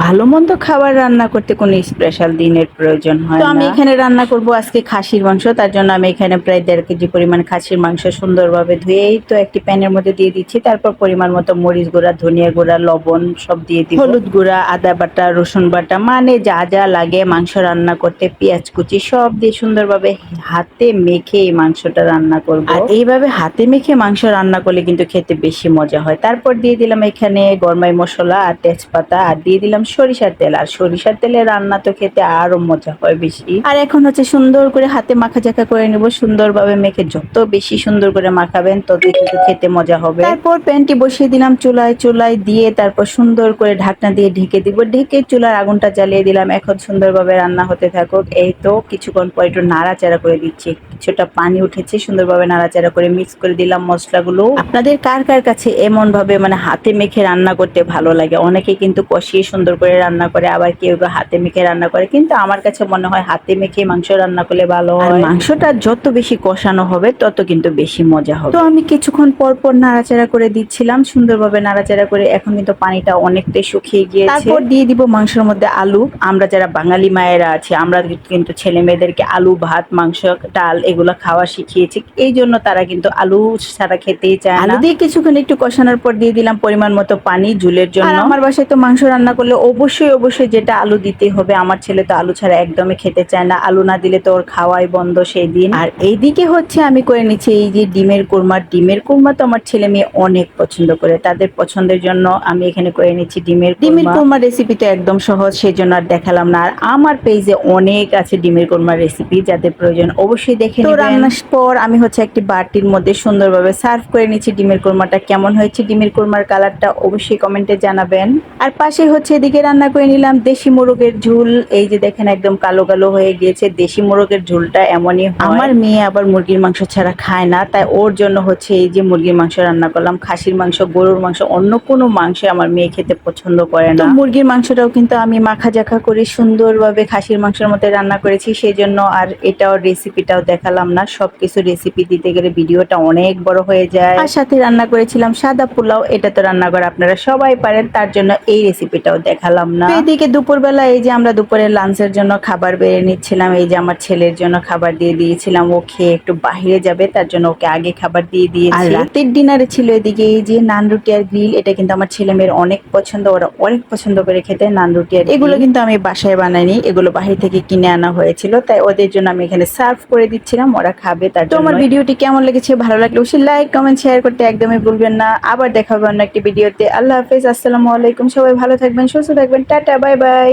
ভালো মন্দ খাবার রান্না করতে কোনো স্পেশাল দিনের প্রয়োজন হয় তো আমি এখানে রান্না করব আজকে খাসির মাংস। তার জন্য আমি এখানে প্রায় 1.5 কেজি পরিমাণ খাসির মাংস সুন্দরভাবে ধুয়েই তো একটি প্যানের মধ্যে দিয়ে দিচ্ছি। তারপর পরিমাণ মতো মরিচ গুঁড়া, ধনিয়া গুঁড়া, লবণ সব দিয়ে দিব, হলুদ গুঁড়া, আদা বাটা, রসুন বাটা, মানে যা যা লাগে মাংস রান্না করতে, পেঁয়াজ কুচি সব দিয়ে সুন্দরভাবে হাতে মেখে এই মাংসটা রান্না করব। আর এইভাবে হাতে মেখে মাংস রান্না করলে কিন্তু খেতে বেশি মজা হয়। তারপর দিয়ে দিলাম এখানে গরমাই মশলা আর তেজপাতা, আর দিয়ে দিলাম সরিষার তেল। আর সরিষার তেলে রান্না তো খেতে আরো মজা হয় বেশি। আর এখন হচ্ছে সুন্দর করে হাতে মাখা জাখা করে নেব। সুন্দরভাবে মেখে যত বেশি সুন্দর করে মাখাবেন তত কিন্তু খেতে মজা হবে। তারপর প্যানটি বসিয়ে দিলাম চুলায় দিয়ে তারপর সুন্দর করে ঢাকনা দিয়ে ঢেকে দিব। ঢেকে চুলার আগুনটা জ্বালিয়ে দিলাম। এখন সুন্দরভাবে রান্না হতে থাকুক। এই তো কিছুক্ষণ পর একটু নাড়াচাড়া করে দিচ্ছি। কিছুটা পানি উঠেছে, সুন্দরভাবে নাড়াচাড়া করে মিক্স করে দিলাম মশলাগুলো। আপনাদের কার কার কাছে এমন ভাবে মানে হাতে মেখে রান্না করতে ভালো লাগে? অনেকে কিন্তু কষিয়ে সুন্দর করে রান্না করে, আবার কেউ কেউ হাতে মেখে রান্না করে, কিন্তু আমার কাছে মনে হয় হাতে মেখে মাংস রান্না করলে ভালো হয়। আর মাংসটা যত বেশি কষানো হবে তত কিন্তু বেশি মজা হবে। তো আমি কিছুক্ষণ পর পর নাড়াচাড়া করে দিচ্ছিলাম, সুন্দরভাবে নাড়াচাড়া করে। এখন কিন্তু পানিটা অনেকটাই শুকিয়ে গিয়েছে। তারপর দিয়ে দিব মাংসের মধ্যে আলু। আমরা যারা বাঙালি মায়েরা আছি আমরা কিন্তু ছেলে মেয়েদেরকে আলু, ভাত, মাংস, ডাল এগুলো খাওয়া শিখিয়েছি, এই জন্য তারা কিন্তু আলু ছাড়া খেতেই চায় না। আলু দিয়ে কিছুক্ষণ একটু কষানোর পর দিয়ে দিলাম পরিমাণ মতো পানি ঝুলের জন্য। আর আমার বাসায় তো মাংস রান্না করলে অবশ্যই যেটা আলু দিতে হবে। আমার ছেলে তো আলু ছাড়া একদমই খেতে চায় না, আলু না দিলে তো ওর খাওয়াই বন্ধ সেই দিন। আর এইদিকে হচ্ছে আমি করে নিচ্ছি এই যে ডিমের কোরমা। ডিমের কোরমা তো আমার ছেলে মেয়ে অনেক পছন্দ করে, তাদের পছন্দের জন্য আমি এখানে করে নিচ্ছি ডিমের কোরমা। রেসিপি তো একদম সহজ, সেই জন্য আর দেখালাম না। আর আমার পেজে অনেক আছে ডিমের কোরমা রেসিপি, যাদের প্রয়োজন অবশ্যই দেখে নেবেন। তো রান্নার পর আমি হচ্ছে একটি বাটির মধ্যে সুন্দরভাবে সার্ভ করে নিচ্ছি ডিমের কোরমাটা। কেমন হয়েছে ডিমের কোরমার কালারটা অবশ্যই কমেন্টে জানাবেন। আর পাশে হচ্ছে এদিকে রান্না করে নিলাম দেশি মোরগের ঝোল। এই যে দেখেন একদম কালো কালো হয়ে গিয়েছে। দেশি মোরগের ঝোলটা এমনই হয়। আমার মেয়ে আবার মুরগির মাংস ছাড়া খায় না, তাই ওর জন্য হচ্ছে এই যে মুরগির মাংস রান্না করলাম। খাসির মাংস, গরুর মাংস, অন্য কোনো মাংস আমার মেয়ে খেতে পছন্দ করে না। তো মুরগির মাংসটাও কিন্তু আমি মাখা জাখা করে সুন্দরভাবে খাসির মাংসের মধ্যে রান্না করেছি, সেই জন্য আর এটাও রেসিপিটাও দেখালাম না। সবকিছু রেসিপি দিতে গেলে ভিডিওটা অনেক বড় হয়ে যায়। আর সাথে রান্না করেছিলাম সাদা পোলাও। এটা তো রান্না করা আপনারা সবাই পারেন, তার জন্য এই রেসিপিটাও দেখালাম না। এদিকে দুপুরবেলা এই যে আমরা দুপুরে লাঞ্চের জন্য খাবার বেড়ে নিচ্ছিলাম। এই যে আমার ছেলের জন্য খাবার দিয়ে দিয়েছিলাম, ও খেয়ে একটু বাহিরে যাবে, তার জন্য ওকে আগে খাবার দিয়ে দিয়েছি। আর রাতের ডিনারে ছিল এদিকে এই যে নান রুটি আর গ্রিল। এটা কিন্তু আমার ছেলে মেয়ের অনেক পছন্দ, ওরা অনেক পছন্দ করে খেতে নান রুটি আর এগুলো কিন্তু আমি বাসায় বানাইনি, এগুলো বাহির থেকে কিনে আনা হয়েছিল, তাই ওদের জন্য আমি এখানে সার্ভ করে দিচ্ছিলাম, ওরা খাবে তার জন্য। আমার ভিডিওটি কেমন লেগেছে, ভালো লাগলে অবশ্যই লাইক কমেন্ট শেয়ার করতে একদমই ভুলবেন না। আবার দেখা হবে অন্য একটি ভিডিওতে। আল্লাহ হাফেজ, আসসালামু আলাইকুম। সবাই ভালো থাকবেন, সুস্থ থাকবেন, টাটা, বাই বাই।